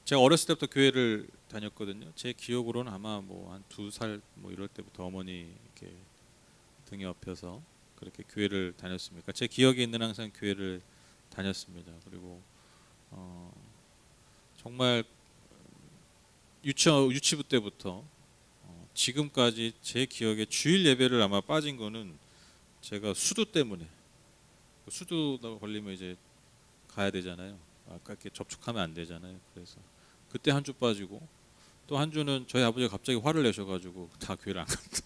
제가 어렸을 때부터 교회를 다녔거든요. 제 기억으로는 아마 뭐 한 2살 뭐 이럴 때부터 어머니 이렇게 등에 업혀서 그렇게 교회를 다녔습니다. 제 기억에 있는 항상 교회를 다녔습니다. 그리고 어, 정말 유치부 때부터 지금까지 제 기억에 주일 예배를 아마 빠진 거는 제가 수두 때문에, 수두가 걸리면 이제 가야 되잖아요. 아까 이렇게 접촉하면 안 되잖아요. 그래서 그때 한 주 빠지고, 또 한 주는 저희 아버지가 갑자기 화를 내셔가지고 다 교회를 안 갑니다.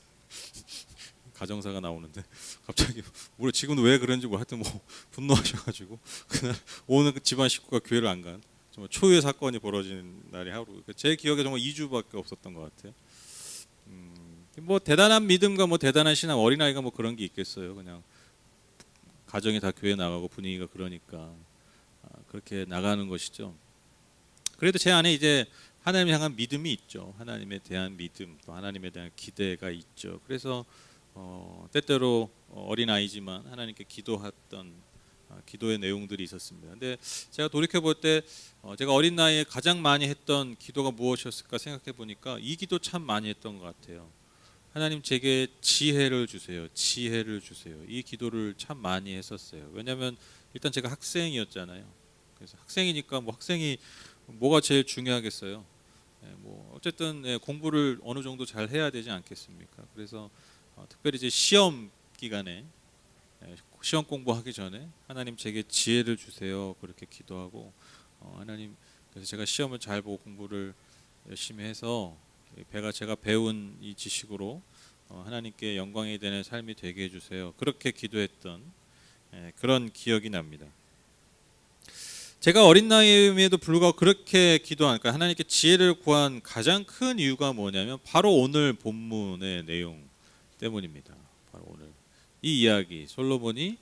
가정사가 나오는데 갑자기 우리 지금도 왜 그런지 뭐 하여튼 뭐 분노하셔가지고 그날 오는 그 집안 식구가 교회를 안 간 정말 초유의 사건이 벌어진 날이 하루. 제 기억에 정말 2주밖에 없었던 것 같아요. 뭐 대단한 믿음과 뭐 대단한 신앙, 어린아이가 뭐 그런 게 있겠어요. 그냥 가정이 다 교회 나가고 분위기가 그러니까 그렇게 나가는 것이죠. 그래도 제 안에 이제 하나님 향한 믿음이 있죠. 하나님에 대한 믿음, 또 하나님에 대한 기대가 있죠. 그래서 때때로 어린아이지만 하나님께 기도했던 기도의 내용들이 있었습니다. 근데 제가 돌이켜 볼 때 제가 어린 나이에 가장 많이 했던 기도가 무엇이었을까 생각해 보니까 이 기도 참 많이 했던 것 같아요. 하나님 제게 지혜를 주세요. 지혜를 주세요. 이 기도를 참 많이 했었어요. 왜냐하면 일단 제가 학생이었잖아요. 그래서 학생이니까 뭐 학생이 뭐가 제일 중요하겠어요. 뭐 어쨌든 공부를 어느 정도 잘 해야 되지 않겠습니까? 그래서 특별히 이제 시험 기간에 시험 공부하기 전에 하나님 제게 지혜를 주세요. 그렇게 기도하고 하나님 그래서 제가 시험을 잘 보고 공부를 열심히 해서 제가 배운 이 지식으로 하나님께 영광이 되는 삶이 되게 해주세요. 그렇게 기도했던 그런 기억이 납니다. 제가 어린 나이임에도 불구하고 그렇게 기도하니까 하나님께 지혜를 구한 가장 큰 이유가 뭐냐면 바로 오늘 본문의 내용 때문입니다. 바로 오늘 이 이야기 솔로몬이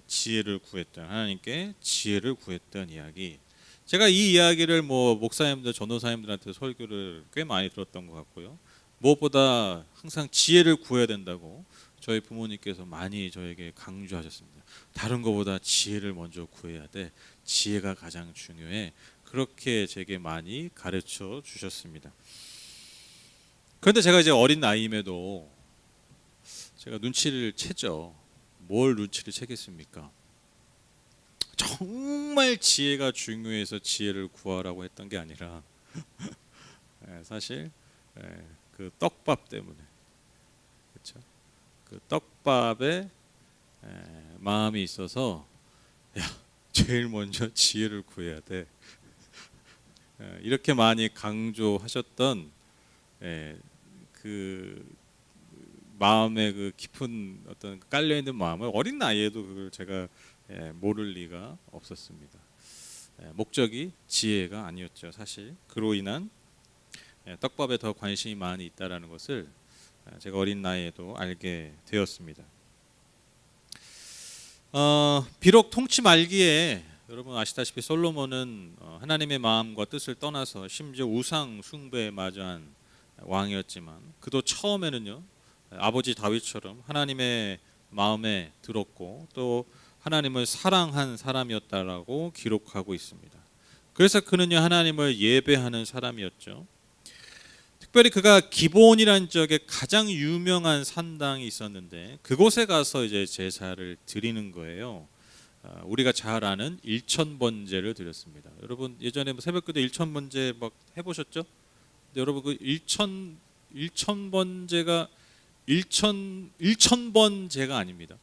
지혜를 구했던 하나님께 지혜를 구했던 이야기. 제가 이 이야기를 뭐 목사님들 전도사님들한테 설교를 꽤 많이 들었던 것 같고요. 무엇보다 항상 지혜를 구해야 된다고 저희 부모님께서 많이 저에게 강조하셨습니다. 다른 것보다 지혜를 먼저 구해야 돼. 지혜가 가장 중요해. 그렇게 제게 많이 가르쳐 주셨습니다. 그런데 제가 이제 어린 나이임에도 제가 눈치를 채죠. 뭘 눈치를 채겠습니까? 정말 지혜가 중요해서 지혜를 구하라고 했던 게 아니라 사실 그 떡밥 때문에, 그렇죠? 그 떡밥에 마음이 있어서 야 제일 먼저 지혜를 구해야 돼. 이렇게 많이 강조하셨던 그 마음의 그 깊은 어떤 깔려 있는 마음을 어린 나이에도 그걸 제가 모를 리가 없었습니다. 목적이 지혜가 아니었죠. 사실 그로 인한 떡밥에 더 관심이 많이 있다라는 것을 제가 어린 나이에도 알게 되었습니다. 비록 통치 말기에 여러분 아시다시피 솔로몬은 하나님의 마음과 뜻을 떠나서 심지어 우상 숭배에 마저한 왕이었지만 그도 처음에는요 아버지 다윗처럼 하나님의 마음에 들었고 또 하나님을 사랑한 사람이었다라고 기록하고 있습니다. 그래서 그는요 하나님을 예배하는 사람이었죠. 특별히 그가 기브온이라는 지역에 가장 유명한 산당이 있었는데 그곳에 가서 이제 제사를 드리는 거예요. 우리가 잘 아는 일천번제를 드렸습니다. 여러분 예전에 뭐 새벽기도 일천번제 막 해보셨죠? 근데 여러분 그 일천번제가 일천번제가 아닙니다.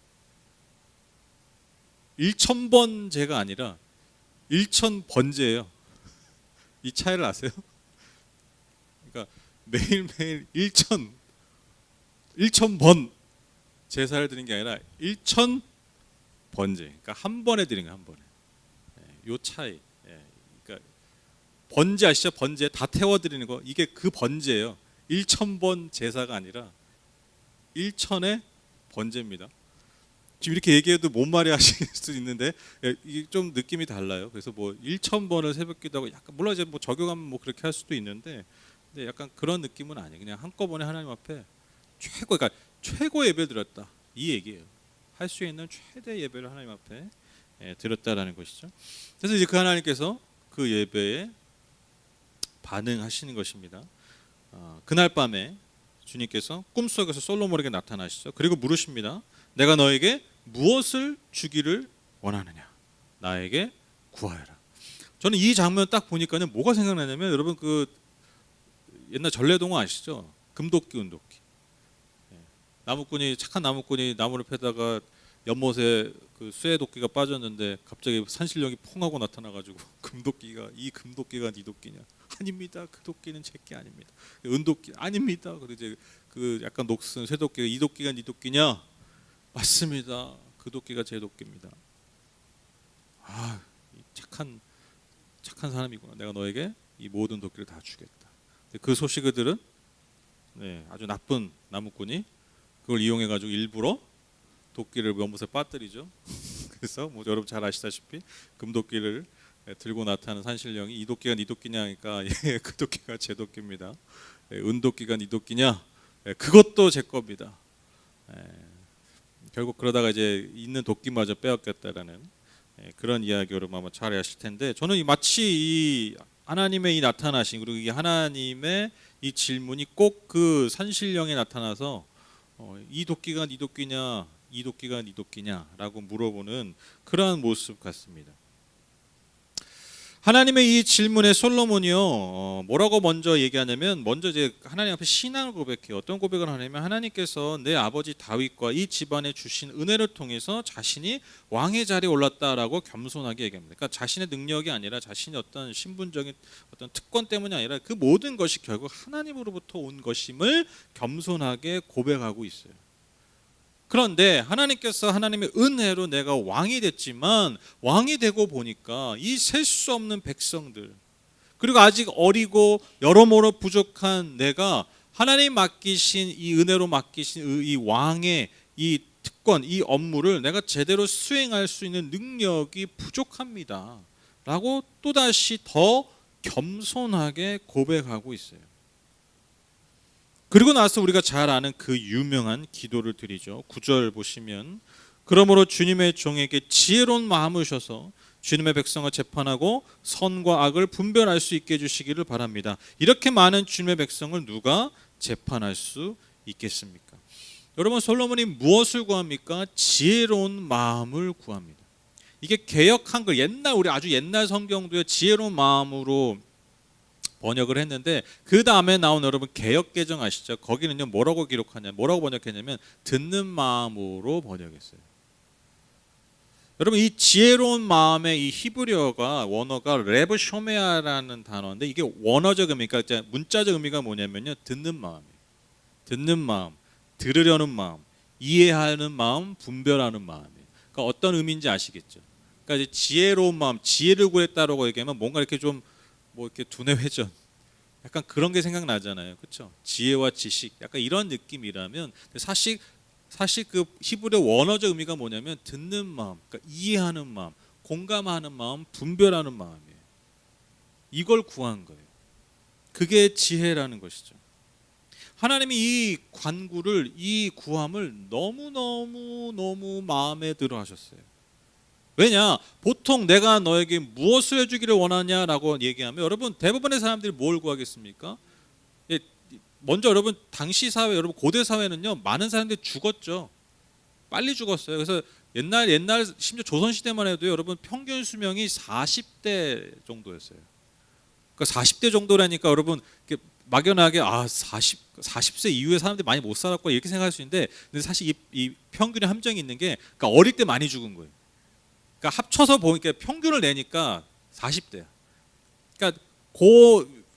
일천번제가 아니라 일천번제예요. 이 차이를 아세요? 그러니까 매일매일 일천번 제사를 드리는 게 아니라 일천번제. 그러니까 한 번에 드리는 거예요. 한 번에. 요 차이. 그러니까 번제 아시죠? 번제 다 태워 드리는 거. 이게 그 번제예요. 일천번 제사가 아니라 일천의 번제입니다. 지금 이렇게 얘기해도 못 말이 하실 수도 있는데 이게 좀 느낌이 달라요. 그래서 뭐 1,000번을 새벽기도하고 약간 물론 이제 뭐 적용하면 뭐 그렇게 할 수도 있는데 근데 약간 그런 느낌은 아니에요. 그냥 한꺼번에 하나님 앞에 그러니까 최고 예배를 드렸다 이 얘기예요. 할 수 있는 최대 예배를 하나님 앞에 드렸다라는 것이죠. 그래서 이제 그 하나님께서 그 예배에 반응하시는 것입니다. 그날 밤에 주님께서 꿈속에서 솔로몬에게 나타나시죠. 그리고 물으십니다. 내가 너에게 무엇을 주기를 원하느냐? 나에게 구하여라. 저는 이 장면 딱 보니까는 뭐가 생각나냐면 여러분 그 옛날 전래동화 아시죠? 금도끼 은도끼. 나무꾼이 착한 나무꾼이 나무를 패다가 연못에 그 쇠도끼가 빠졌는데 갑자기 산신령이 퐁 하고 나타나가지고 금도끼가 이 금도끼가 네 도끼냐? 아닙니다. 그 도끼는 제게 아닙니다. 은도끼 아닙니다. 그리고 이제 그 약간 녹슨 쇠도끼가 이 도끼가 네 도끼냐? 맞습니다. 그 도끼가 제 도끼입니다. 착한 사람이구나. 내가 너에게 이 모든 도끼를 다 주겠다. 그 소식을 들은 아주 나쁜 나무꾼이 그걸 이용해 가지고 일부러 도끼를 연못에 빠뜨리죠. 그래서 뭐 여러분 잘 아시다시피 금도끼를 들고 나타나는 산신령이 이 도끼가 네 도끼냐 하니까 그 도끼가 제 도끼입니다. 은도끼가 네 도끼냐? 그것도 제 겁니다. 결국 그러다가 이제 있는 도끼마저 빼앗겼다라는 그런 이야기 여러분 아마 잘 아실 텐데, 저는 마치 이 하나님의 이 나타나신 그리고 이 하나님의 이 질문이 꼭 그 산신령에 나타나서 이 도끼가 네 도끼냐, 이 도끼가 네 도끼냐라고 물어보는 그러한 모습 같습니다. 하나님의 이 질문에 솔로몬이요 뭐라고 먼저 얘기하냐면, 먼저 이제 하나님 앞에 신앙을 고백해요. 어떤 고백을 하냐면, 하나님께서 내 아버지 다윗과 이 집안에 주신 은혜를 통해서 자신이 왕의 자리에 올랐다라고 겸손하게 얘기합니다. 그러니까 자신의 능력이 아니라 자신의 어떤 신분적인 어떤 특권 때문이 아니라 그 모든 것이 결국 하나님으로부터 온 것임을 겸손하게 고백하고 있어요. 그런데 하나님께서 하나님의 은혜로 내가 왕이 됐지만, 왕이 되고 보니까 이 셀 수 없는 백성들, 그리고 아직 어리고 여러모로 부족한 내가 하나님 맡기신 이 은혜로 맡기신 이 왕의 이 특권, 이 업무를 내가 제대로 수행할 수 있는 능력이 부족합니다 라고 또다시 더 겸손하게 고백하고 있어요. 그리고 나서 우리가 잘 아는 그 유명한 기도를 드리죠. 9절 보시면, 그러므로 주님의 종에게 지혜로운 마음을 주셔서 주님의 백성을 재판하고 선과 악을 분별할 수 있게 해주시기를 바랍니다. 이렇게 많은 주님의 백성을 누가 재판할 수 있겠습니까? 여러분, 솔로몬이 무엇을 구합니까? 지혜로운 마음을 구합니다. 이게 개역 한글, 우리 아주 옛날 성경도요 지혜로운 마음으로 번역을 했는데, 그 다음에 나온 여러분 개역 개정 아시죠? 거기는요 뭐라고 번역했냐면 듣는 마음으로 번역했어요. 여러분, 이 지혜로운 마음의 이 히브리어가 원어가 레브 쇼메아라는 단어인데, 이게 원어적 의미가, 그러니까 문자적 의미가 뭐냐면요 듣는 마음이에요. 듣는 마음, 들으려는 마음, 이해하는 마음, 분별하는 마음이에요. 그러니까 어떤 의미인지 아시겠죠? 그러니까 이제 지혜로운 마음, 지혜를 구했다라고 얘기하면 뭔가 이렇게 좀 뭐 이렇게 두뇌 회전, 약간 그런 게 생각나잖아요, 그렇죠? 지혜와 지식, 약간 이런 느낌이라면 사실 그 히브리어 원어적 의미가 뭐냐면 듣는 마음, 그러니까 이해하는 마음, 공감하는 마음, 분별하는 마음이에요. 이걸 구한 거예요. 그게 지혜라는 것이죠. 하나님이 이 간구를, 이 구함을 너무 마음에 들어 하셨어요. 왜냐? 보통 내가 너에게 무엇을 해주기를 원하냐라고 얘기하면 여러분 대부분의 사람들이 뭘 구하겠습니까? 먼저 여러분 당시 사회, 여러분 고대 사회는요 많은 사람들이 죽었죠. 빨리 죽었어요. 그래서 옛날 심지어 조선 시대만 해도 여러분 평균 수명이 40대 정도였어요. 그러니까 40대 정도라니까 여러분 막연하게 40세 이후에 사람들이 많이 못 살았고 이렇게 생각할 수 있는데, 근데 사실 이 평균의 함정이 있는 게, 그러니까 어릴 때 많이 죽은 거예요. 그러니까 합쳐서 보니까 평균을 내니까 40대야. 그러니까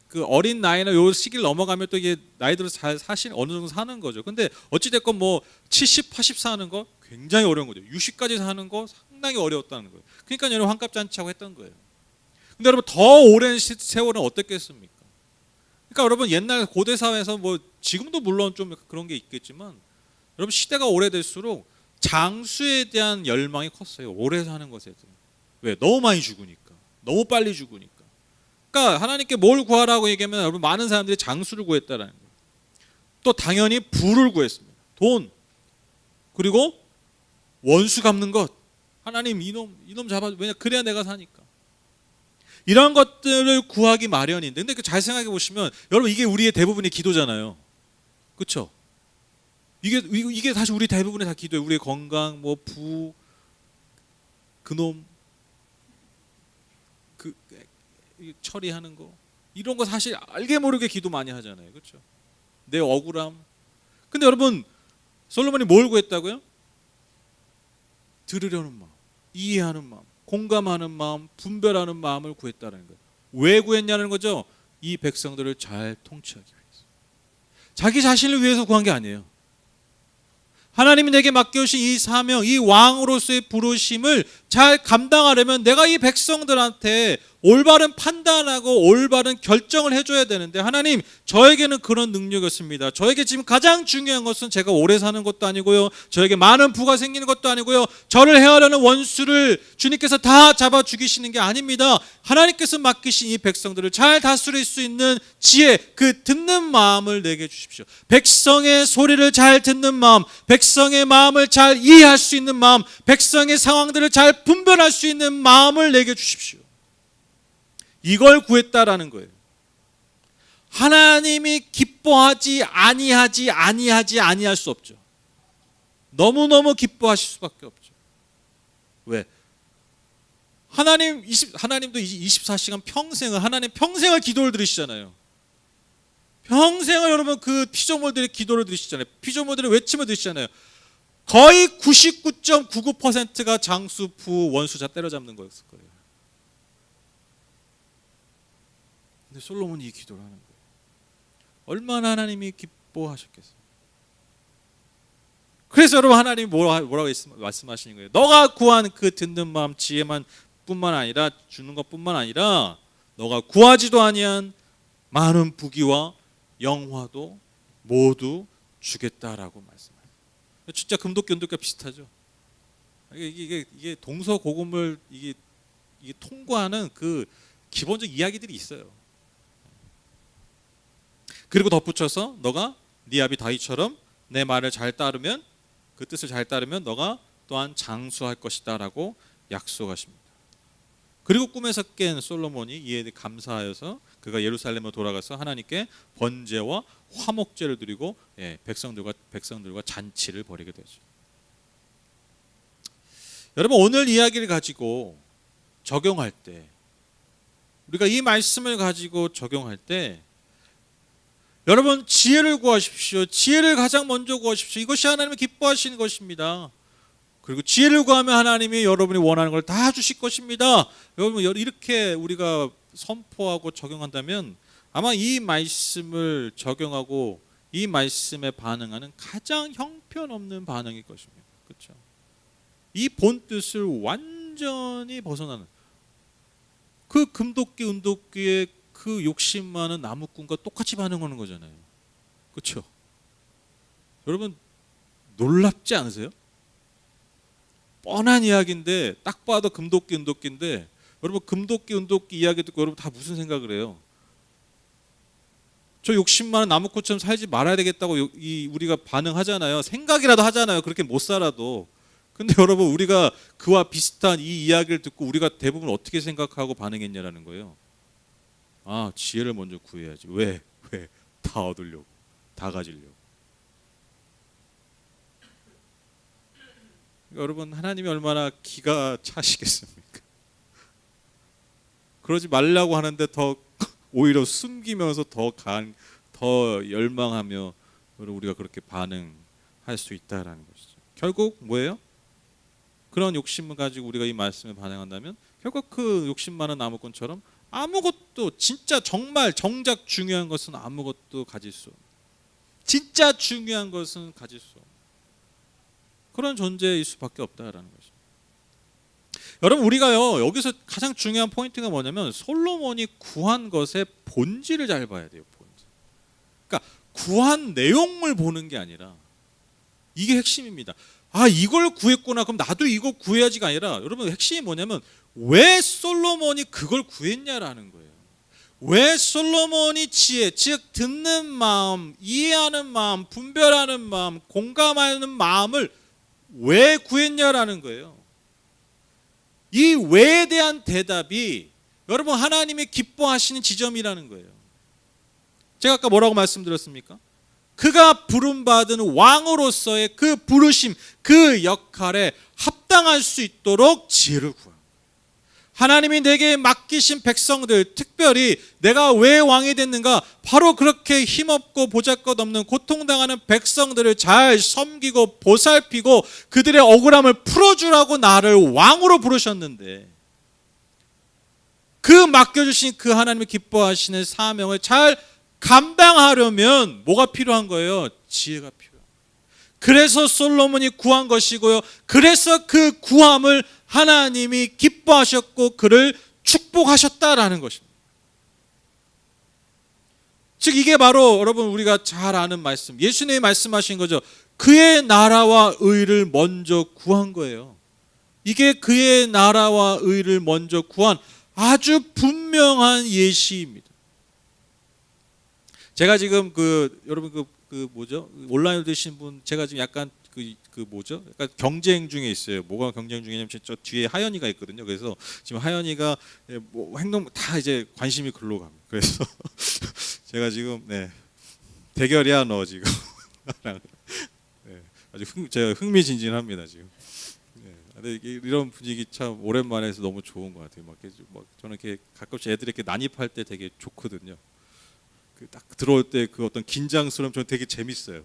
그 어린 나이나 요 시기를 넘어가면 또 이게 나이들을 잘 어느 정도 사는 거죠. 근데 어찌 됐건 뭐 70, 80 사는 거 굉장히 어려운 거죠. 60까지 사는 거 상당히 어려웠다는 거예요. 그러니까 여러분 환갑잔치하고 했던 거예요. 근데 여러분 더 오랜 세월은 어땠겠습니까? 그러니까 여러분 옛날 고대 사회에서 뭐 지금도 물론 좀 그런 게 있겠지만, 여러분 시대가 오래될수록 장수에 대한 열망이 컸어요. 오래 사는 것에 대해. 왜? 너무 많이 죽으니까. 너무 빨리 죽으니까. 그러니까 하나님께 뭘 구하라고 얘기하면 여러분 많은 사람들이 장수를 구했다라는 거예요. 또 당연히 부를 구했습니다. 돈. 그리고 원수 갚는 것. 하나님 이놈 잡아줘. 왜냐? 그래야 내가 사니까. 이런 것들을 구하기 마련인데, 근데 잘 생각해 보시면 여러분 이게 우리의 대부분의 기도잖아요. 그렇죠? 이게 사실 우리 대부분의 다 기도예요. 우리의 건강, 뭐 그놈, 그 처리하는 거, 이런 거 사실 알게 모르게 기도 많이 하잖아요. 그렇죠? 내 억울함. 근데 여러분 솔로몬이 뭘 구했다고요? 들으려는 마음, 이해하는 마음, 공감하는 마음, 분별하는 마음을 구했다는 거예요. 왜 구했냐는 거죠? 이 백성들을 잘 통치하기 위해서. 자기 자신을 위해서 구한 게 아니에요. 하나님이 내게 맡겨주신 이 사명, 이 왕으로서의 부르심을 잘 감당하려면 내가 이 백성들한테 올바른 판단하고 올바른 결정을 해줘야 되는데, 하나님 저에게는 그런 능력이 없습니다. 저에게 지금 가장 중요한 것은 제가 오래 사는 것도 아니고요, 저에게 많은 부가 생기는 것도 아니고요, 저를 해하려는 원수를 주님께서 다 잡아 죽이시는 게 아닙니다. 하나님께서 맡기신 이 백성들을 잘 다스릴 수 있는 지혜, 그 듣는 마음을 내게 주십시오. 백성의 소리를 잘 듣는 마음, 백성의 마음을 잘 이해할 수 있는 마음, 백성의 상황들을 잘 분별할 수 있는 마음을 내게 주십시오. 이걸 구했다라는 거예요. 하나님이 기뻐하지 아니할 수 없죠. 너무너무 기뻐하실 수밖에 없죠. 왜? 하나님도 24시간 평생을, 하나님 평생을 기도를 들으시잖아요. 평생을 여러분 그 피조물들의 기도를 들으시잖아요. 피조물들의 외침을 들으시잖아요. 거의 99.99%가 장수, 부, 원수 다 때려잡는 거였을 거예요. 근데 솔로몬이 이 기도를 하는 거예요. 얼마나 하나님이 기뻐하셨겠어요. 그래서 여러분 하나님이 뭐라고 말씀하시는 거예요? 너가 구한 그 듣는 마음, 지혜만 뿐만 아니라 주는 것뿐만 아니라 너가 구하지도 아니한 많은 부귀와 영화도 모두 주겠다라고 말씀해요. 진짜 금도끼 은도끼가 비슷하죠. 이게 동서고금을 이게 통과하는 그 기본적 이야기들이 있어요. 그리고 덧붙여서 너가 네 아비 다윗처럼 내 말을 잘 따르면, 그 뜻을 잘 따르면 너가 또한 장수할 것이다라고 약속하십니다. 그리고 꿈에서 깬 솔로몬이 이에 감사하여서 그가 예루살렘으로 돌아가서 하나님께 번제와 화목제를 드리고 백성들과 잔치를 벌이게 되죠. 여러분 오늘 이야기를 가지고 적용할 때, 우리가 이 말씀을 가지고 적용할 때 여러분 지혜를 구하십시오. 지혜를 가장 먼저 구하십시오. 이것이 하나님이 기뻐하시는 것입니다. 그리고 지혜를 구하면 하나님이 여러분이 원하는 걸 다 주실 것입니다. 여러분 이렇게 우리가 선포하고 적용한다면 아마 이 말씀을 적용하고 이 말씀에 반응하는 가장 형편없는 반응일 것입니다. 그렇죠? 이 본뜻을 완전히 벗어나는, 그 금도끼 은도끼의 그 욕심 많은 나무꾼과 똑같이 반응하는 거잖아요. 그렇죠? 여러분 놀랍지 않으세요? 뻔한 이야기인데, 딱 봐도 금도끼 은도끼인데, 여러분 금도끼 은도끼 이야기 듣고 여러분 다 무슨 생각을 해요? 저 욕심 많은 나무꾼처럼 살지 말아야 되겠다고 우리가 반응하잖아요. 생각이라도 하잖아요. 그렇게 못 살아도. 근데 여러분 우리가 그와 비슷한 이 이야기를 듣고 우리가 대부분 어떻게 생각하고 반응했냐라는 거예요. 아, 지혜를 먼저 구해야지. 왜? 다 얻으려고, 다 가지려고. 그러니까 여러분 하나님이 얼마나 기가 차시겠습니까? 그러지 말라고 하는데 더 오히려 숨기면서 더 열망하며 우리가 그렇게 반응할 수 있다라는 것이죠. 결국 뭐예요? 그런 욕심을 가지고 우리가 이 말씀에 반응한다면 결국 그 욕심 많은 나무꾼처럼 아무것도, 진짜 정말 정작 중요한 것은 아무것도 가질 수 없는, 진짜 중요한 것은 가질 수 없는 그런 존재일 수밖에 없다라는 것입니다. 여러분 우리가요 여기서 가장 중요한 포인트가 뭐냐면 솔로몬이 구한 것의 본질을 잘 봐야 돼요. 본질. 그러니까 구한 내용을 보는 게 아니라, 이게 핵심입니다. 아, 이걸 구했구나, 그럼 나도 이거 구해야지가 아니라, 여러분 핵심이 뭐냐면 왜 솔로몬이 그걸 구했냐라는 거예요. 왜 솔로몬이 지혜, 즉 듣는 마음, 이해하는 마음, 분별하는 마음, 공감하는 마음을 왜 구했냐라는 거예요. 이 왜에 대한 대답이 여러분, 하나님이 기뻐하시는 지점이라는 거예요. 제가 아까 뭐라고 말씀드렸습니까? 그가 부름받은 왕으로서의 그 부르심, 그 역할에 합당할 수 있도록 지혜를 구합니다. 하나님이 내게 맡기신 백성들, 특별히 내가 왜 왕이 됐는가? 바로 그렇게 힘없고 보잘것없는 고통당하는 백성들을 잘 섬기고 보살피고 그들의 억울함을 풀어주라고 나를 왕으로 부르셨는데, 그 맡겨주신 그 하나님이 기뻐하시는 사명을 잘 감당하려면 뭐가 필요한 거예요? 지혜가 필요해요. 그래서 솔로몬이 구한 것이고요. 그래서 그 구함을 하나님이 기뻐하셨고 그를 축복하셨다라는 것입니다. 즉 이게 바로 여러분 우리가 잘 아는 말씀, 예수님이 말씀하신 거죠. 그의 나라와 의를 먼저 구한 거예요. 이게 그의 나라와 의를 먼저 구한 아주 분명한 예시입니다. 제가 지금 여러분 뭐죠? 온라인으로 되신 분, 제가 지금 약간 뭐죠? 약간 경쟁 중에 있어요. 뭐가 경쟁 중이냐면 저 뒤에 하연이가 있거든요. 그래서 지금 하연이가 뭐 행동 다 이제 관심이 글로 갑니다. 그래서 제가 지금 대결이야 너 지금. 아주 제가 흥미진진합니다 지금. 근데 이런 분위기 참 오랜만에 해서 너무 좋은 것 같아요. 막 저는 이렇게 가끔씩 애들이 이렇게 난입할 때 되게 좋거든요. 딱 들어올 때 그 어떤 긴장스러움 저는 되게 재밌어요.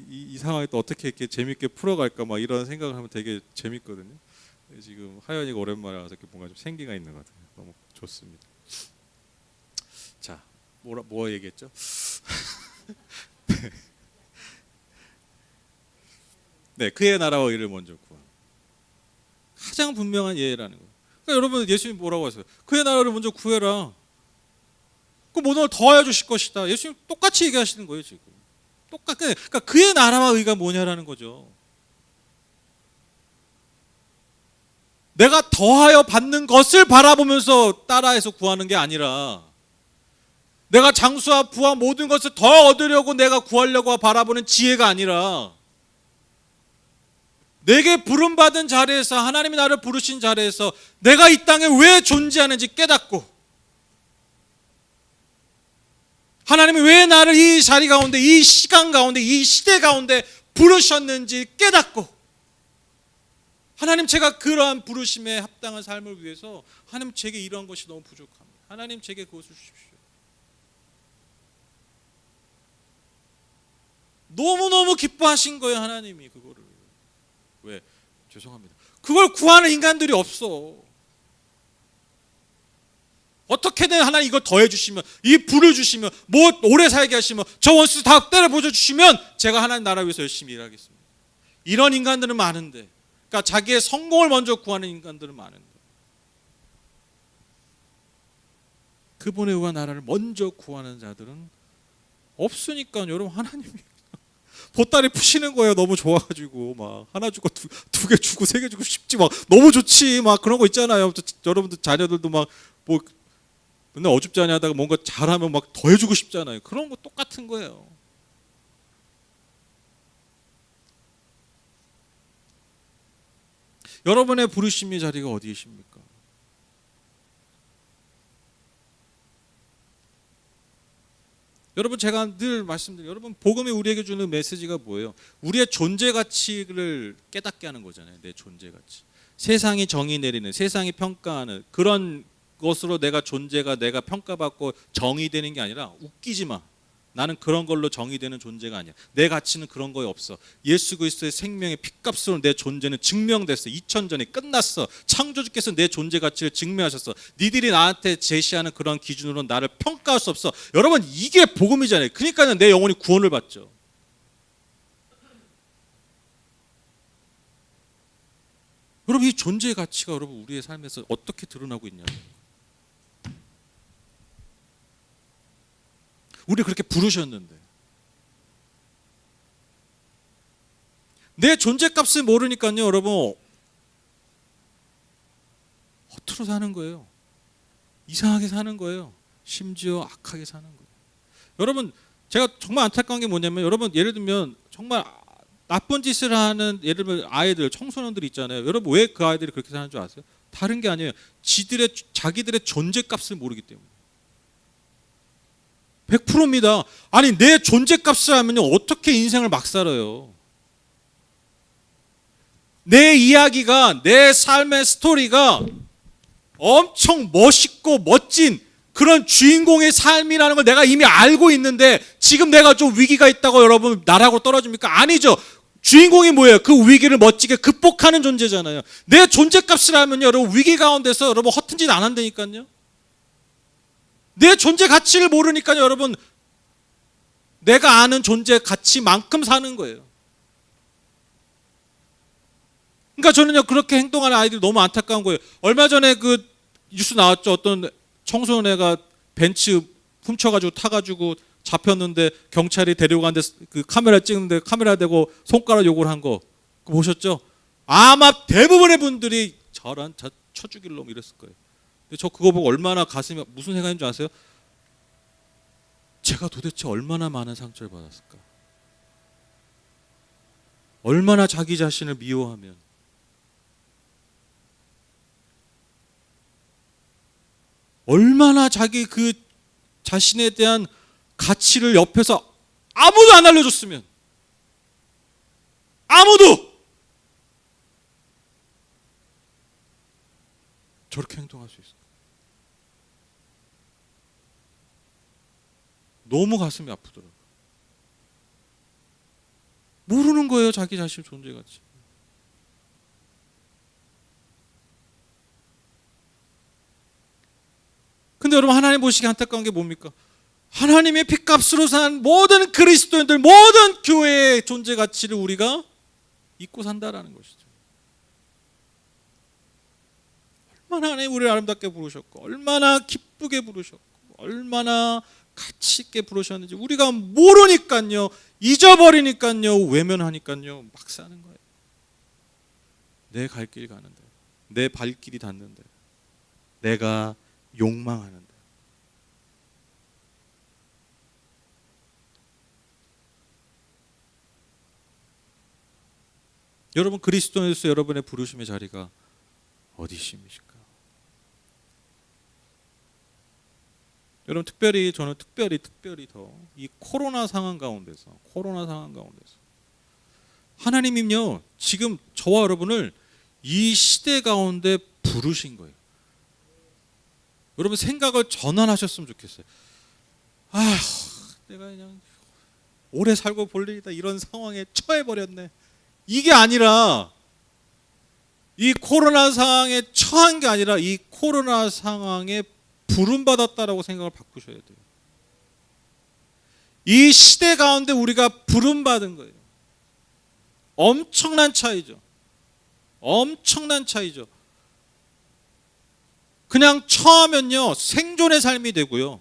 이 상황이 또 어떻게 이렇게 재밌게 풀어갈까 막 이런 생각을 하면 되게 재밌거든요. 지금 하연이가 오랜만에 와서 이렇게 뭔가 좀 생기가 있는 것 같아요. 너무 좋습니다. 자, 뭐 얘기했죠? 네, 그의 나라와 의를 먼저 구하. 가장 분명한 예라는 거예요. 그러니까 여러분 예수님 뭐라고 하세요? 그의 나라를 먼저 구해라. 그 모든 걸 더하여 주실 것이다. 예수님 똑같이 얘기하시는 거예요 지금. 그러니까 그의 나라와 의가 뭐냐라는 거죠. 내가 더하여 받는 것을 바라보면서 따라해서 구하는 게 아니라, 내가 장수와 부와 모든 것을 더 얻으려고 내가 구하려고 바라보는 지혜가 아니라, 내게 부름받은 자리에서, 하나님이 나를 부르신 자리에서 내가 이 땅에 왜 존재하는지 깨닫고, 하나님이 왜 나를 이 자리 가운데, 이 시간 가운데, 이 시대 가운데 부르셨는지 깨닫고, 하나님 제가 그러한 부르심에 합당한 삶을 위해서 하나님 제게 이러한 것이 너무 부족합니다. 하나님 제게 그것을 주십시오. 너무너무 기뻐하신 거예요 하나님이 그거를. 왜? 죄송합니다. 그걸 구하는 인간들이 없어. 어떻게든 하나님 이걸 더해 주시면, 이 불을 주시면, 뭐 오래 살게 하시면, 저 원수 다 때려 부숴 주시면 제가 하나님 나라 위해서 열심히 일하겠습니다. 이런 인간들은 많은데, 그러니까 자기의 성공을 먼저 구하는 인간들은 많은데, 그분의 의와 나라를 먼저 구하는 자들은 없으니까 여러분 하나님이 보따리 푸시는 거예요. 너무 좋아가지고 막 하나 주고 두 개 주고 세 개 주고 싶지, 막 너무 좋지, 막 그런 거 있잖아요. 여러분들 자녀들도 막 뭐 맨날 어줍지 않냐 하다가 뭔가 잘하면 막 더 해주고 싶잖아요. 그런 거 똑같은 거예요. 여러분의 부르심의 자리가 어디이십니까? 여러분 제가 늘 말씀드려요. 여러분 복음이 우리에게 주는 메시지가 뭐예요? 우리의 존재 가치를 깨닫게 하는 거잖아요. 내 존재 가치. 세상이 정의 내리는, 세상이 평가하는 그런 것으로 내가 존재가, 내가 평가받고 정의되는 게 아니라, 웃기지 마. 나는 그런 걸로 정의되는 존재가 아니야. 내 가치는 그런 거에 없어. 예수 그리스도의 생명의 피값으로 내 존재는 증명됐어. 2000전에 끝났어. 창조주께서 내 존재 가치를 증명하셨어. 니들이 나한테 제시하는 그런 기준으로 나를 평가할 수 없어. 여러분 이게 복음이잖아요. 그러니까 내 영혼이 구원을 받죠. 여러분 이 존재의 가치가 여러분 우리의 삶에서 어떻게 드러나고 있냐고요. 우리 그렇게 부르셨는데 내 존재값을 모르니까요 여러분 허투루 사는 거예요. 이상하게 사는 거예요. 심지어 악하게 사는 거예요. 여러분 제가 정말 안타까운 게 뭐냐면, 여러분 예를 들면 정말 나쁜 짓을 하는 예를 들면 아이들, 청소년들 있잖아요. 여러분 왜 그 아이들이 그렇게 사는 줄 아세요? 다른 게 아니에요. 자기들의 존재값을 모르기 때문에. 100%입니다. 아니 내 존재값을 알면요 어떻게 인생을 막 살아요. 내 이야기가, 내 삶의 스토리가 엄청 멋있고 멋진 그런 주인공의 삶이라는 걸 내가 이미 알고 있는데 지금 내가 좀 위기가 있다고 여러분 나락으로 떨어집니까? 아니죠. 주인공이 뭐예요? 그 위기를 멋지게 극복하는 존재잖아요. 내 존재값을 알면요 여러분 위기 가운데서 여러분 허튼 짓 안 한다니까요. 내 존재 가치를 모르니까요 여러분 내가 아는 존재 가치만큼 사는 거예요. 그러니까 저는요 그렇게 행동하는 아이들이 너무 안타까운 거예요. 얼마 전에 그 뉴스 나왔죠. 어떤 청소년애가 벤츠 훔쳐가지고 타가지고 잡혔는데 경찰이 데려가는데 그 카메라 찍는데 카메라 대고 손가락 욕을 한 거 그거 보셨죠? 아마 대부분의 분들이 저런 쳐 죽일 놈 이랬을 거예요. 근데 저 그거 보고 얼마나 가슴이 무슨 생각인 줄 아세요? 제가 도대체 얼마나 많은 상처를 받았을까? 얼마나 자기 자신을 미워하면 얼마나 자기 그 자신에 대한 가치를 옆에서 아무도 안 알려줬으면 아무도 저렇게 행동할 수 있을까? 너무 가슴이 아프더라고요. 모르는 거예요 자기 자신 존재 가치. 근데 여러분 하나님 보시기에 안타까운 게 뭡니까? 하나님의 피값으로 산 모든 그리스도인들 모든 교회의 존재 가치를 우리가 잊고 산다라는 것이죠. 얼마나 하나님 우리를 아름답게 부르셨고 얼마나 기쁘게 부르셨고 얼마나 가치 있게 부르셨는지 우리가 모르니까요 잊어버리니까요 외면하니까요 막 사는 거예요. 내 갈 길 가는데 내 발길이 닿는데 내가 욕망하는데 여러분 그리스도인으로서 여러분의 부르심의 자리가 어디십니까? 여러분 특별히 저는 특별히 더 이 코로나 상황 가운데서 하나님님요 지금 저와 여러분을 이 시대 가운데 부르신 거예요. 여러분 생각을 전환하셨으면 좋겠어요. 내가 그냥 오래 살고 볼 일이다 이런 상황에 처해버렸네. 이게 아니라 이 코로나 상황에 처한 게 아니라 이 코로나 상황에 부름받았다라고 생각을 바꾸셔야 돼요. 이 시대 가운데 우리가 부름받은 거예요. 엄청난 차이죠. 그냥 처하면요 생존의 삶이 되고요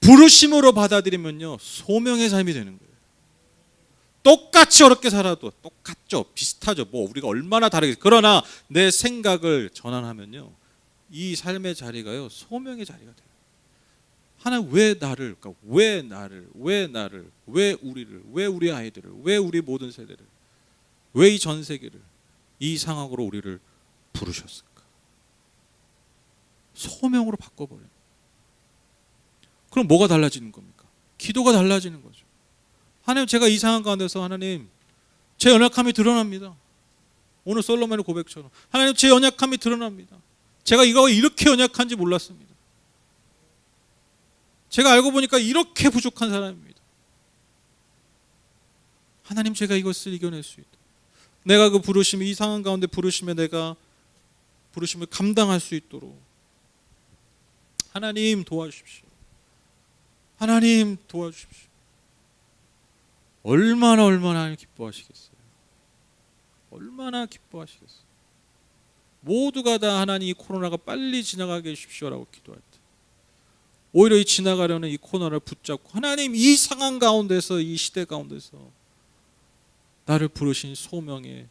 부르심으로 받아들이면요 소명의 삶이 되는 거예요. 똑같이 어렵게 살아도 똑같죠, 비슷하죠. 뭐 우리가 얼마나 다르게 그러나 내 생각을 전환하면요 이 삶의 자리가요 소명의 자리가 돼요. 하나님 왜 나를, 그러니까 왜 나를, 왜 우리를, 왜 우리 아이들을, 왜 우리 모든 세대를, 왜 이 전 세계를 이 상황으로 우리를 부르셨을까? 소명으로 바꿔버려요. 그럼 뭐가 달라지는 겁니까? 기도가 달라지는 거죠. 하나님 제가 이 상황 가운데서 하나님 제 연약함이 드러납니다. 오늘 솔로몬의 고백처럼 하나님 제 연약함이 드러납니다. 제가 이거 이렇게 연약한지 몰랐습니다. 제가 알고 보니까 이렇게 부족한 사람입니다. 하나님 제가 이것을 이겨낼 수 있다. 내가 그 부르심이 이 상황 가운데 부르심에 내가 부르심을 감당할 수 있도록 하나님 도와주십시오. 하나님 도와주십시오. 얼마나 기뻐하시겠어요. 얼마나 기뻐하시겠어요. 모두가 다 하나님 이 코로나가 빨리 지나가게 해주십시오라고 기도할 때 오히려 이 지나가려는 이 코로나를 붙잡고 하나님 이 상황 가운데서 이 시대 가운데서 나를 부르신 소명에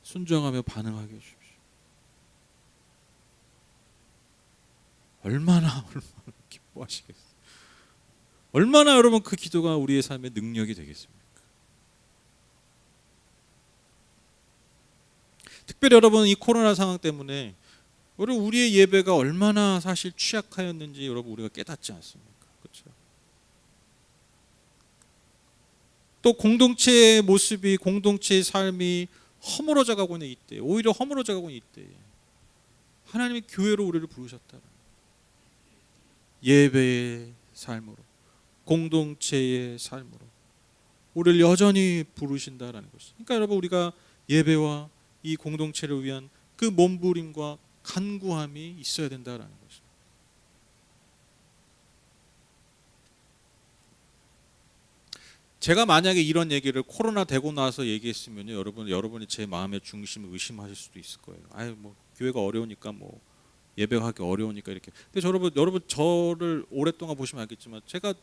순종하며 반응하게 해주십시오. 얼마나 기뻐하시겠어요. 얼마나 여러분 그 기도가 우리의 삶의 능력이 되겠습니까? 특별히 여러분 이 코로나 상황 때문에 우리의 예배가 얼마나 사실 취약하였는지 여러분 우리가 깨닫지 않습니까? 그렇죠? 또 공동체의 모습이, 공동체의 삶이 허물어져 가고 있는 이때, 오히려 허물어져 가고 있는 이때 하나님이 교회로 우리를 부르셨다. 예배의 삶으로, 공동체의 삶으로 우리를 여전히 부르신다라는 것이죠. 그러니까 여러분 우리가 예배와 이 공동체를 위한 그 몸부림과 간구함이 있어야 된다라는 것입니다. 제가 만약에 이런 얘기를 코로나 되고 나서 얘기했으면요, 여러분이 제 마음의 중심을 의심하실 수도 있을 거예요. 아유 뭐 교회가 어려우니까 뭐 예배하기 어려우니까 이렇게. 근데 여러분 저를 오랫동안 보시면 알겠지만 제가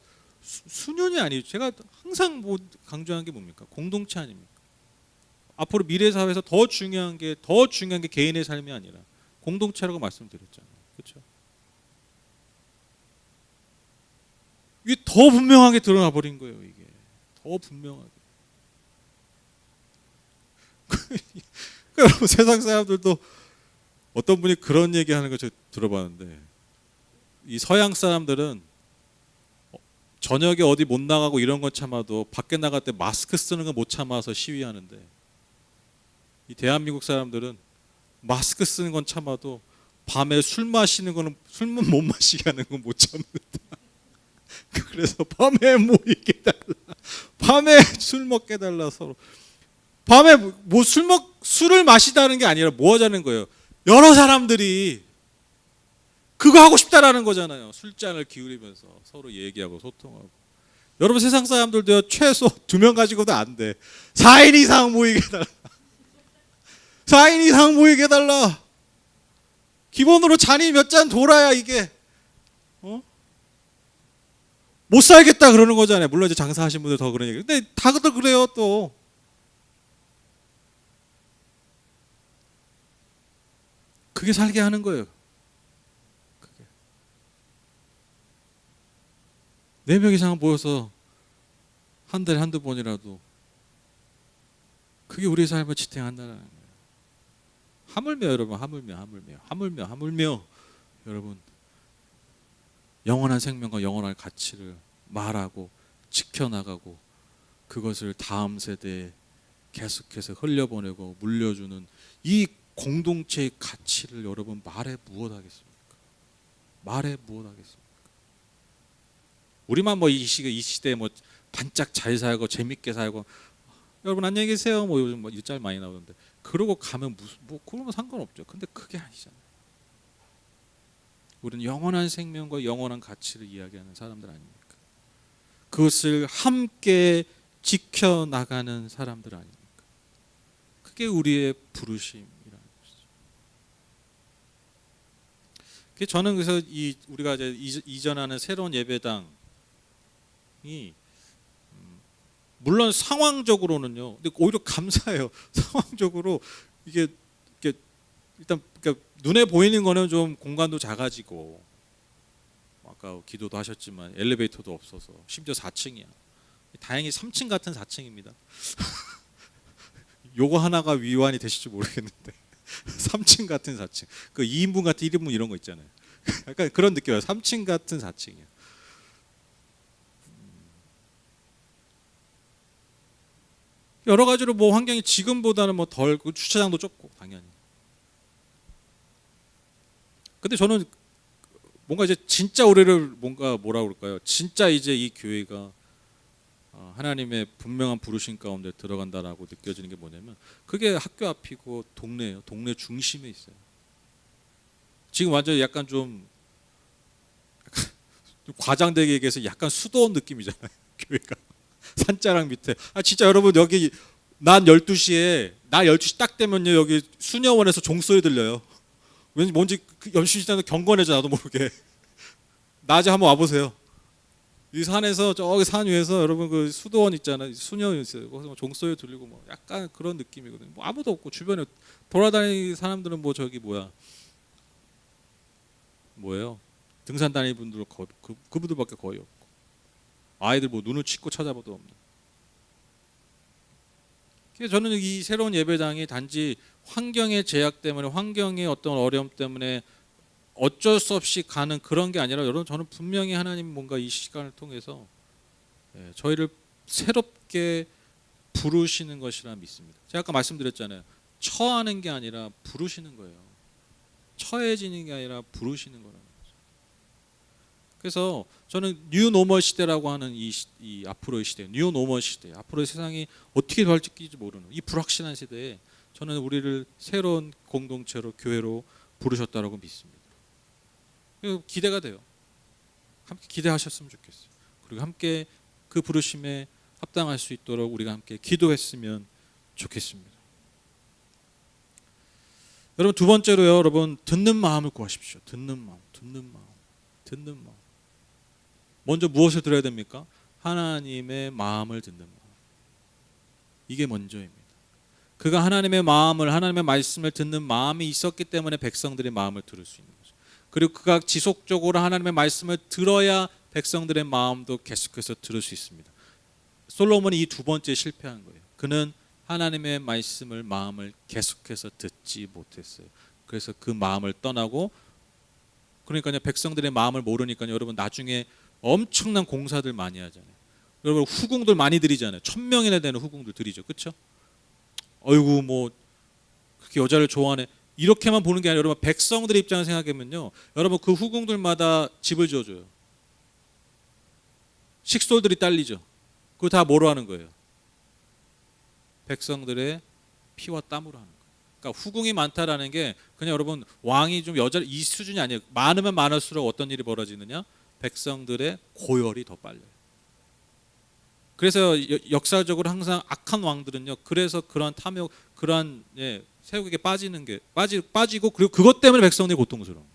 수년이 아니에요. 제가 항상 뭐 강조한 게 뭡니까? 공동체 아닙니까? 앞으로 미래 사회에서 더 중요한 게 개인의 삶이 아니라 공동체라고 말씀드렸잖아요. 그렇죠? 이게 더 분명하게 드러나 버린 거예요. 이게 더 분명하게. 여러분 세상 사람들도 어떤 분이 그런 얘기하는 거 제가 들어봤는데, 이 서양 사람들은 저녁에 어디 못 나가고 이런 건 참아도 밖에 나갈 때 마스크 쓰는 거 못 참아서 시위하는데, 이 대한민국 사람들은 마스크 쓰는 건 참아도 밤에 술 마시는 거는 술만 못 마시게 하는 건 못 참는다. 그래서 밤에 모이게 달라. 밤에 술 먹게 달라 서로. 밤에 뭐 술을 마시다는 게 아니라 뭐 하자는 거예요. 여러 사람들이 그거 하고 싶다라는 거잖아요. 술잔을 기울이면서 서로 얘기하고 소통하고. 여러분 세상 사람들도요, 최소 2명 가지고도 안 돼. 4인 이상 모이게 달라. 4인 이상 모이게 달라. 기본으로 잔이 몇 잔 돌아야 이게 못 살겠다 그러는 거잖아요. 물론 이제 장사하신 분들 더 그런 얘기. 근데 다들 그래요 또. 그게 살게 하는 거예요. 그게. 4명 이상 모여서 한 달에 한두 번이라도 그게 우리의 삶을 지탱한다는 거예요. 하물며 여러분, 하물며 여러분 영원한 생명과 영원한 가치를 말하고 지켜나가고 그것을 다음 세대에 계속해서 흘려보내고 물려주는 이 공동체의 가치를 여러분 말해 무엇하겠습니까? 말해 무엇하겠습니까? 우리만 뭐 이 시대에 뭐 반짝 잘 살고 재밌게 살고 여러분 안녕히 계세요 뭐 요즘 뭐 일짤 많이 나오는데 그러고 가면 뭐 그러면 상관없죠. 근데 그게 아니잖아요. 우리는 영원한 생명과 영원한 가치를 이야기하는 사람들 아닙니까? 그것을 함께 지켜나가는 사람들 아닙니까? 그게 우리의 부르심이라는 것이죠. 저는 그래서 우리가 이제 이전하는 새로운 예배당이 물론 상황적으로는요. 근데 오히려 감사해요. 상황적으로 이게 일단 그러니까 눈에 보이는 거는 좀 공간도 작아지고 아까 기도도 하셨지만 엘리베이터도 없어서 심지어 4층이야. 다행히 3층 같은 4층입니다. 요거 하나가 위안이 되실지 모르겠는데 3층 같은 4층. 그 2인분 같은 1인분 이런 거 있잖아요. 약간 그런 느낌이에요. 3층 같은 4층이야. 여러 가지로 뭐 환경이 지금보다는 뭐 덜, 주차장도 좁고 당연히. 근데 저는 뭔가 이제 진짜 우리를 뭐라 그럴까요? 진짜 이제 이 교회가 하나님의 분명한 부르심 가운데 들어간다라고 느껴지는 게 뭐냐면 그게 학교 앞이고 동네예요. 동네 중심에 있어요. 지금 완전 약간 좀 과장되게 얘기해서 약간 수도원 느낌이잖아요. 교회가 산자락 밑에. 진짜 여러분 여기 낮 12시에 나 12시 딱 되면요 여기 수녀원에서 종소리 들려요. 왠지 뭔지 연신시장도 경건해져 나도 모르게. 낮에 한번 와보세요. 이 산에서 저기 산 위에서 여러분 그 수도원 있잖아요. 수녀원 있어요. 거기서 종소리 들리고 뭐 약간 그런 느낌이거든요. 뭐 아무도 없고 주변에 돌아다니는 사람들은 뭐 저기 뭐예요? 등산 다니는 분들 그분들밖에 거의 없고 아이들 뭐 눈을 치고 찾아봐도 없는. 그래서 저는 이 새로운 예배당이 단지 환경의 제약 때문에, 환경의 어떤 어려움 때문에 어쩔 수 없이 가는 그런 게 아니라, 여러분, 저는 분명히 하나님 뭔가 이 시간을 통해서 저희를 새롭게 부르시는 것이라 믿습니다. 제가 아까 말씀드렸잖아요. 처하는 게 아니라 부르시는 거예요. 처해지는 게 아니라 부르시는 거라는 거죠. 그래서 저는 뉴 노멀 시대라고 하는 이 앞으로의 시대, 뉴 노멀 시대, 앞으로의 세상이 어떻게 발전할지 모르는 이 불확실한 시대에 저는 우리를 새로운 공동체로, 교회로 부르셨다라고 믿습니다. 기대가 돼요. 함께 기대하셨으면 좋겠어요. 그리고 함께 그 부르심에 합당할 수 있도록 우리가 함께 기도했으면 좋겠습니다. 여러분, 두 번째로요, 여러분, 듣는 마음을 구하십시오. 듣는 마음. 먼저 무엇을 들어야 됩니까? 하나님의 마음을 듣는 마음. 이게 먼저입니다. 그가 하나님의 마음을, 하나님의 말씀을 듣는 마음이 있었기 때문에 백성들의 마음을 들을 수 있는 거죠. 그리고 그가 지속적으로 하나님의 말씀을 들어야 백성들의 마음도 계속해서 들을 수 있습니다. 솔로몬이 이 두 번째 실패한 거예요. 그는 하나님의 말씀을, 마음을 계속해서 듣지 못했어요. 그래서 그 마음을 떠나고, 그러니까요, 백성들의 마음을 모르니까요, 여러분, 나중에 엄청난 공사들 많이 하잖아요. 여러분, 후궁들 많이 드리잖아요. 1000명이나 되는 후궁들 드리죠. 그렇죠? 어이구, 뭐 그렇게 여자를 좋아하네, 이렇게만 보는 게 아니라, 여러분, 백성들의 입장을 생각하면요, 여러분, 그 후궁들마다 집을 지어줘요. 식솔들이 딸리죠. 그거 다 뭐로 하는 거예요? 백성들의 피와 땀으로 하는 거예요. 그러니까 후궁이 많다라는 게 그냥, 여러분, 왕이 좀 여자 이 수준이 아니에요. 많으면 많을수록 어떤 일이 벌어지느냐? 백성들의 고열이 더 빨라요. 그래서 역사적으로 항상 악한 왕들은요, 그래서 그러한 탐욕, 그러한 세욕에 빠지는 게 빠지고, 그리고 그것 때문에 백성들이 고통스러워.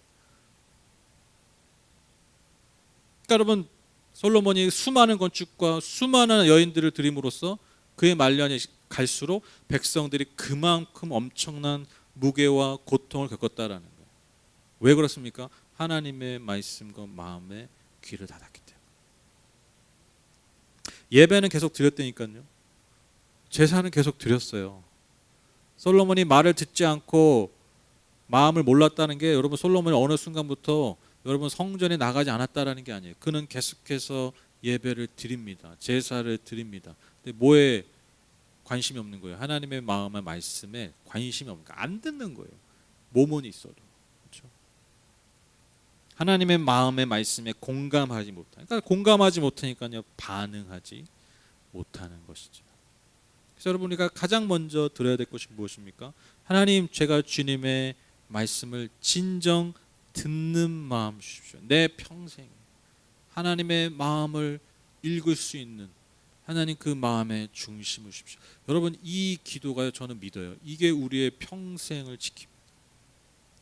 그러니까 여러분, 솔로몬이 수많은 건축과 수많은 여인들을 드림으로써 그의 말년이 갈수록 백성들이 그만큼 엄청난 무게와 고통을 겪었다라는 거예요. 왜 그렇습니까? 하나님의 말씀과 마음에 귀를 닫았기 때문에. 예배는 계속 드렸다니까요. 제사는 계속 드렸어요. 솔로몬이 말을 듣지 않고 마음을 몰랐다는 게, 여러분, 솔로몬이 어느 순간부터 여러분 성전에 나가지 않았다라는 게 아니에요. 그는 계속해서 예배를 드립니다. 제사를 드립니다. 근데 뭐에 관심이 없는 거예요? 하나님의 마음의 말씀에 관심이 없는 거예요. 안 듣는 거예요. 몸은 있어도. 그렇죠? 하나님의 마음의 말씀에 공감하지 못하니까, 그러니까 공감하지 못하니까요, 반응하지 못하는 것이죠. 그래서 여러분, 우리가 가장 먼저 들어야 될 것이 무엇입니까? 하나님, 제가 주님의 말씀을 진정 듣는 마음 주십시오. 내 평생 하나님의 마음을 읽을 수 있는 하나님, 그 마음의 중심을 주십시오. 여러분, 이 기도가요, 저는 믿어요, 이게 우리의 평생을 지킵니다.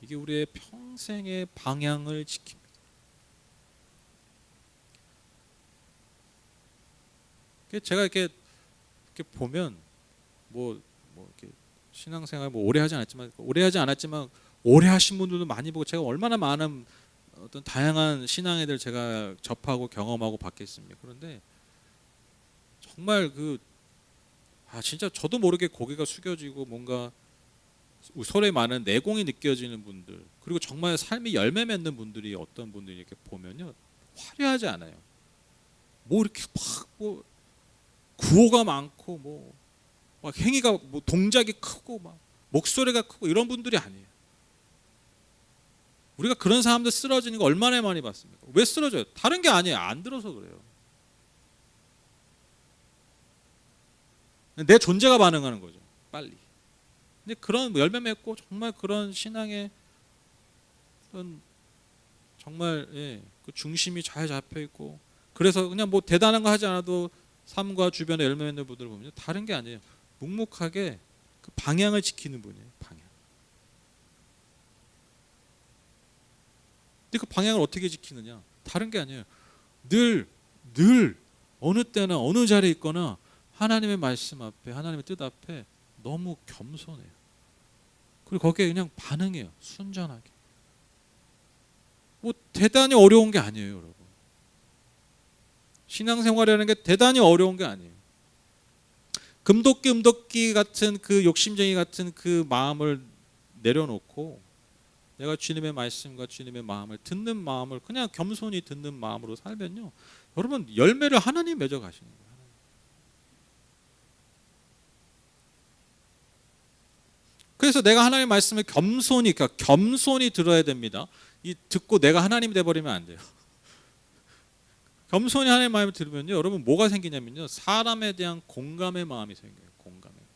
이게 우리의 평생의 방향을 지킵니다. 제가 이렇게 보면 뭐 이렇게 신앙생활 오래 하지 않았지만 오래 하신 분들도 많이 보고, 제가 얼마나 많은 어떤 다양한 신앙애들 제가 접하고 경험하고 받겠습니까? 그런데 정말 진짜 저도 모르게 고개가 숙여지고 뭔가 서로에 많은 내공이 느껴지는 분들, 그리고 정말 삶이 열매 맺는 분들이, 어떤 분들이 이렇게 보면요, 화려하지 않아요. 이렇게 막 구호가 많고 막 행위가 동작이 크고 막 목소리가 크고 이런 분들이 아니에요. 우리가 그런 사람들 쓰러지는 거 얼마나 많이 봤습니까? 왜 쓰러져요? 다른 게 아니에요. 안 들어서 그래요. 내 존재가 반응하는 거죠. 빨리. 근데 그런 열매 맺고 정말 그런 신앙의 정말 그 중심이 잘 잡혀 있고, 그래서 그냥 대단한 거 하지 않아도 삶과 주변에 열매 맺는 분들을 보면 다른 게 아니에요. 묵묵하게 그 방향을 지키는 분이에요. 방향. 근데 그 방향을 어떻게 지키느냐? 다른 게 아니에요. 늘 어느 때나 어느 자리에 있거나 하나님의 말씀 앞에, 하나님의 뜻 앞에 너무 겸손해요. 그리고 거기에 그냥 반응해요. 순전하게. 대단히 어려운 게 아니에요, 여러분. 신앙생활이라는 게 대단히 어려운 게 아니에요. 금도끼 같은 그 욕심쟁이 같은 그 마음을 내려놓고 내가 주님의 말씀과 주님의 마음을 듣는 마음을 그냥 겸손히 듣는 마음으로 살면요, 여러분 열매를 하나님 맺어 가시는 거예요. 그래서 내가 하나님의 말씀을 겸손히 들어야 됩니다. 이 듣고 내가 하나님이 돼 버리면 안 돼요. 겸손히 하나님의 마음을 들으면요, 여러분 뭐가 생기냐면요, 사람에 대한 공감의 마음이 생겨요. 공감의 마음.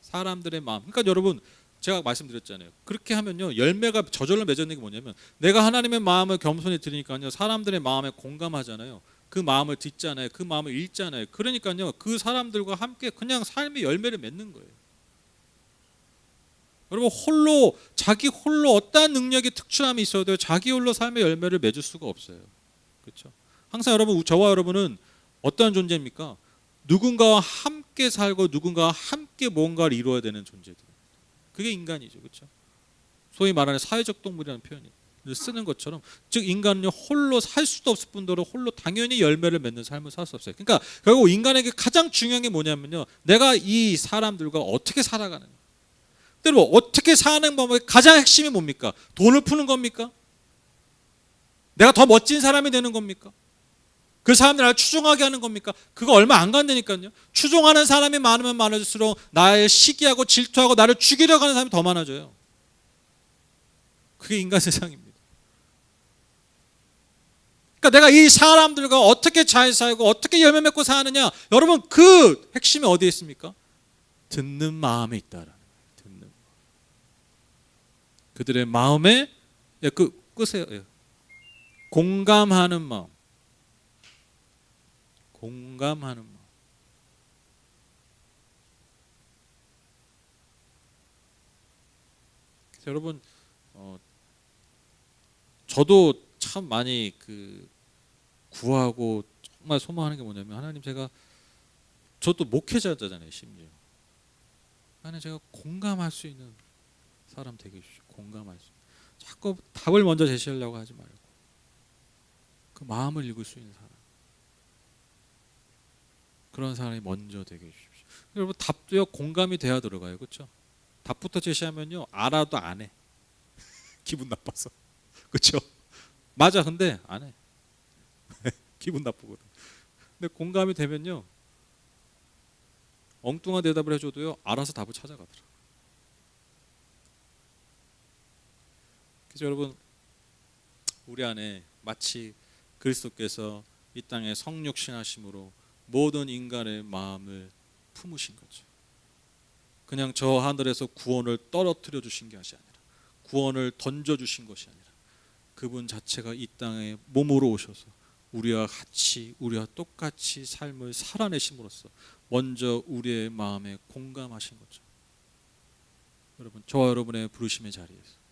사람들의 마음. 그러니까 여러분 제가 말씀드렸잖아요. 그렇게 하면요, 열매가 저절로 맺어지는 게 뭐냐면, 내가 하나님의 마음을 겸손히 들으니까요, 사람들의 마음에 공감하잖아요. 그 마음을 듣잖아요. 그 마음을 읽잖아요. 그러니까요, 그 사람들과 함께 그냥 삶의 열매를 맺는 거예요. 여러분 자기 홀로 어떠한 능력이 특출함이 있어도 자기 홀로 삶의 열매를 맺을 수가 없어요. 그렇죠? 항상 여러분, 저와 여러분은 어떠한 존재입니까? 누군가와 함께 살고 누군가와 함께 뭔가를 이루어야 되는 존재들. 그게 인간이죠. 그렇죠? 소위 말하는 사회적 동물이라는 표현을 쓰는 것처럼, 즉 인간은요, 홀로 살 수도 없을 뿐더러 홀로 당연히 열매를 맺는 삶을 살 수 없어요. 그러니까 결국 인간에게 가장 중요한 게 뭐냐면요, 내가 이 사람들과 어떻게 살아가는, 때로 어떻게 사는 법의 가장 핵심이 뭡니까? 돈을 푸는 겁니까? 내가 더 멋진 사람이 되는 겁니까? 그 사람들 나를 추종하게 하는 겁니까? 그거 얼마 안 간다니까요. 추종하는 사람이 많으면 많을수록 나를 시기하고 질투하고 나를 죽이려고 하는 사람이 더 많아져요. 그게 인간 세상입니다. 그러니까 내가 이 사람들과 어떻게 잘 살고 어떻게 열매 맺고 사느냐, 여러분 그 핵심이 어디에 있습니까? 듣는 마음에 있다라는 거예요. 듣는 마음. 그들의 마음에 끄세요. 공감하는 마음. 공감하는 마음. 그래서 여러분, 저도 참 많이 구하고 정말 소망하는 게 뭐냐면, 하나님, 저도 목회자잖아요. 심지어 하나님, 제가 공감할 수 있는 사람 되게 해주십시오. 공감할 수, 자꾸 답을 먼저 제시하려고 하지 말고 그 마음을 읽을 수 있는 사람, 그런 사람이 먼저 되게 해주십시오. 여러분, 답도요, 공감이 돼야 들어가요. 그렇죠? 답부터 제시하면요, 알아도 안 해. 기분 나빠서. 그렇죠? 맞아, 근데 안 해. 기분 나쁘거든. 근데 공감이 되면요, 엉뚱한 대답을 해줘도요, 알아서 답을 찾아가더라. 그래서 여러분, 우리 안에 마치 그리스도께서 이 땅에 성육신하심으로 모든 인간의 마음을 품으신 거죠. 그냥 저 하늘에서 구원을 떨어뜨려 주신 것이 아니라, 구원을 던져 주신 것이 아니라, 그분 자체가 이 땅에 몸으로 오셔서 우리와 똑같이 삶을 살아내심으로써 먼저 우리의 마음에 공감하신 거죠. 여러분, 저와 여러분의 부르심의 자리에서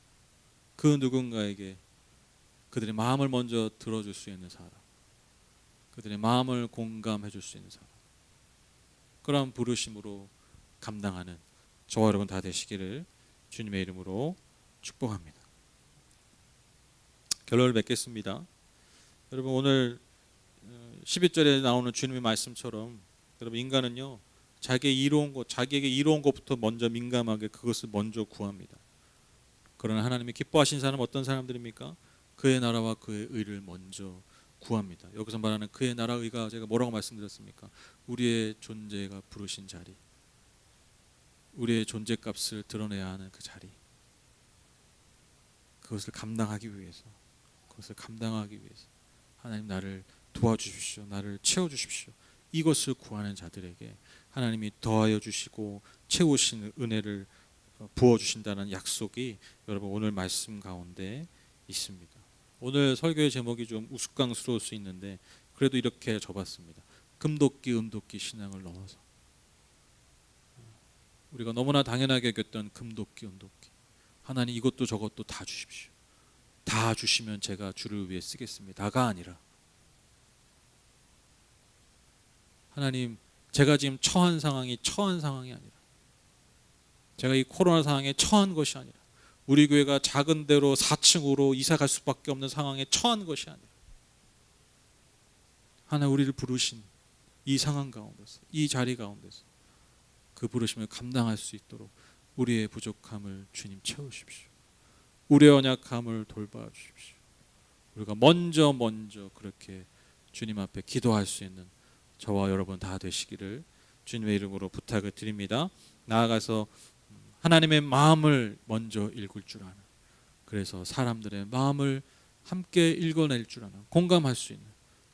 그 누군가에게 그들의 마음을 먼저 들어줄 수 있는 사람, 그들의 마음을 공감해 줄 수 있는 사람, 그런 부르심으로 감당하는 저와 여러분 다 되시기를 주님의 이름으로 축복합니다. 결론을 맺겠습니다. 여러분, 오늘 11절에 나오는 주님의 말씀처럼, 여러분, 인간은요, 자기에게 이로운 것부터 먼저 민감하게 그것을 먼저 구합니다. 그러나 하나님이 기뻐하신 사람은 어떤 사람들입니까? 그의 나라와 그의 의를 먼저 구합니다. 여기서 말하는 그의 나라, 의가 제가 뭐라고 말씀드렸습니까? 우리의 존재가 부르신 자리, 우리의 존재값을 드러내야 하는 그 자리, 그것을 감당하기 위해서 하나님, 나를 도와주십시오, 나를 채워주십시오, 이것을 구하는 자들에게 하나님이 더하여 주시고 채우신 은혜를 부어주신다는 약속이 여러분 오늘 말씀 가운데 있습니다. 오늘 설교의 제목이 좀 우스꽝스러울 수 있는데, 그래도 이렇게 접었습니다. 금도끼 은도끼 신앙을 넘어서 우리가 너무나 당연하게 여겼던 금도끼 은도끼, 하나님 이것도 저것도 다 주십시오. 다 주시면 제가 주를 위해 쓰겠습니다가 아니라, 하나님, 제가 지금 처한 상황이 아니라, 제가 이 코로나 상황에 처한 것이 아니라, 우리 교회가 작은 데로 4층으로 이사 갈 수밖에 없는 상황에 처한 것이 아니라, 하나님, 우리를 부르신 이 상황 가운데서, 이 자리 가운데서 그 부르심을 감당할 수 있도록 우리의 부족함을 주님 채우십시오. 우리의 연약함을 돌봐 주십시오. 우리가 먼저 그렇게 주님 앞에 기도할 수 있는 저와 여러분 다 되시기를 주님의 이름으로 부탁을 드립니다. 나아가서 하나님의 마음을 먼저 읽을 줄 아는, 그래서 사람들의 마음을 함께 읽어낼 줄 아는, 공감할 수 있는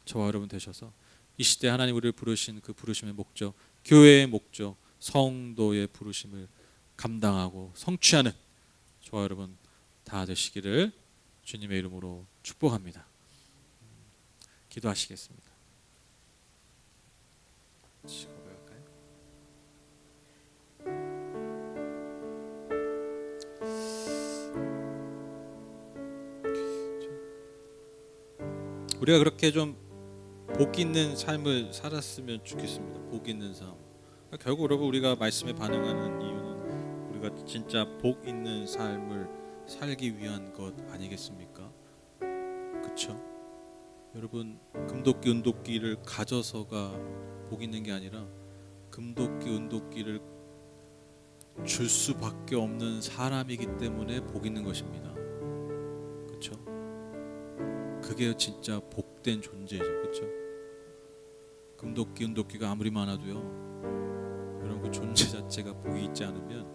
저와 여러분 되셔서 이 시대 하나님 우리를 부르신 그 부르심의 목적, 교회의 목적, 성도의 부르심을 감당하고 성취하는 저와 여러분 다 되시기를 주님의 이름으로 축복합니다. 기도하시겠습니다. 고백할까요? 우리가 그렇게 좀 복 있는 삶을 살았으면 좋겠습니다. 복 있는 삶. 결국 여러분 우리가 말씀에 반응하는 이유는 우리가 진짜 복 있는 삶을 살기 위한 것 아니겠습니까? 그렇죠? 여러분 금도끼 은도끼를 가져서가 복 있는 게 아니라 금도끼 은도끼를 줄 수밖에 없는 사람이기 때문에 복 있는 것입니다. 그렇죠? 그게 진짜 복된 존재죠. 그렇죠? 금도끼 은도끼가 아무리 많아도요, 여러분 그 존재 자체가 복이 있지 않으면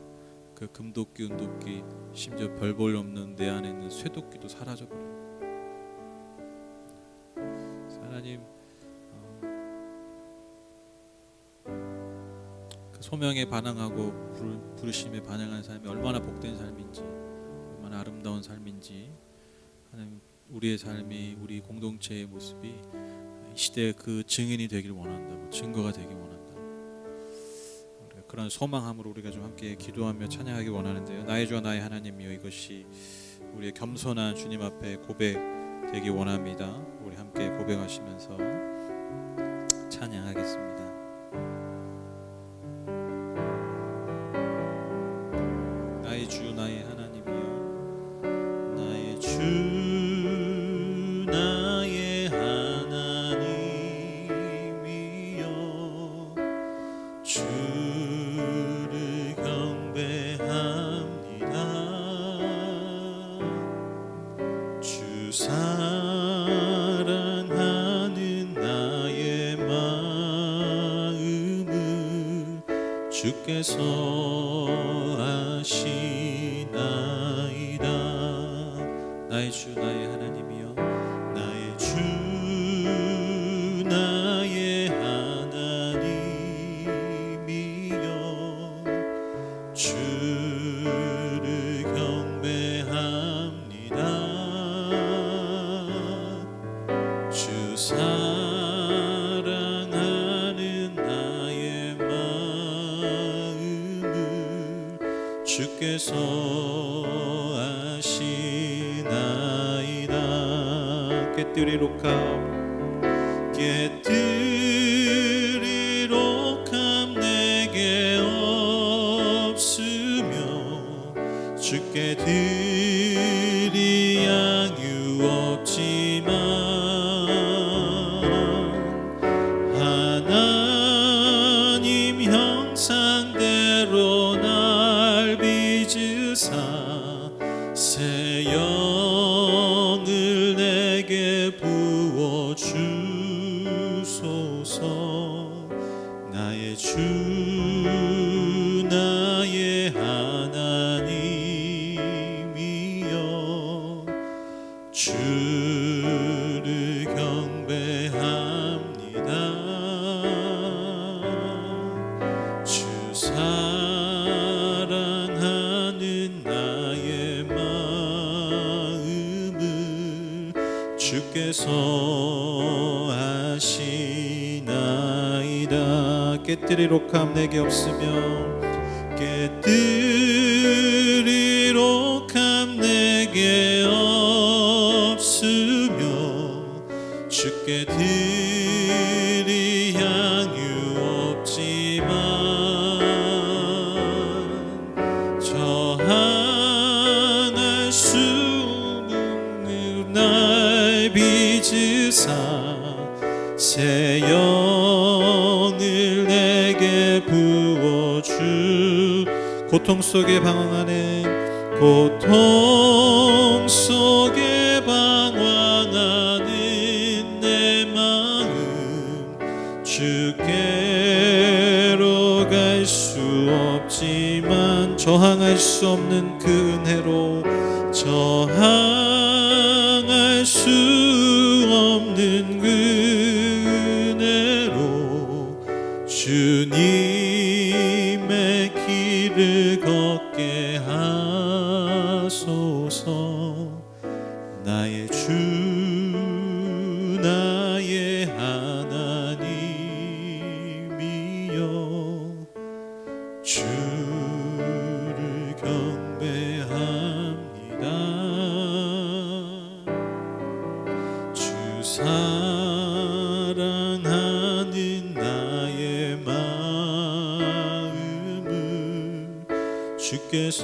그 금도끼 은도끼, 심지어 별 볼 없는 내 안에 있는 쇠도끼도 사라져버려요. 하나님 그 소명에 반응하고 부르심에 반응하는 삶이 얼마나 복된 삶인지, 얼마나 아름다운 삶인지, 하나님 우리의 삶이, 우리 공동체의 모습이 이 시대의 그 증인이 되기를 원한다고, 증거가 되기 원한다. 그런 소망함으로 우리가 좀 함께 기도하며 찬양하기 원하는데요. 나의 주와 나의 하나님이여, 이것이 우리의 겸손한 주님 앞에 고백 되기 원합니다. 우리 함께 고백하시면서 찬양하겠습니다. 나의 주 나의 하나님이여, 나의 주 나의 하나님이여, 주를 경배합니다. 주 사랑하는 나의 마음을 주께서 아시나이다. 나의 주 나의 하나님이여, 나의 주 나의 하나님이여, 주를 경배합니다. 주 사랑하는 나의 마음을 주께서 아시나이다. 깨뜨리 록함, 깨뜨리 록함 내게 없으며 주께 드리 양유 없지만 하나님 형상대로 날 빚으사 새 영을 내게 부어주소서. 나의 주 나의 하나님이여, 주를 경배합니다. 주 사랑하는 나의 마음을 주께서 아시나이다. 깨뜨리 록함 내게 없으며, 깨뜨리 록함 내게 없으며 주께 드리 양유 없지만 저항할 수 없는 날 빚으사 새 영 고통 속에 방황하는 고통 속에 방황하는 내 마음 주께로 갈 수 없지만 저항할 수 없는 그 은혜로 저항할 수 없는 그 은혜로 주님의 길을 걷게 하소서. 나의 주 나의 하나님이여 주를 경배합니다. 주 사랑하는 나의 마음을 주께서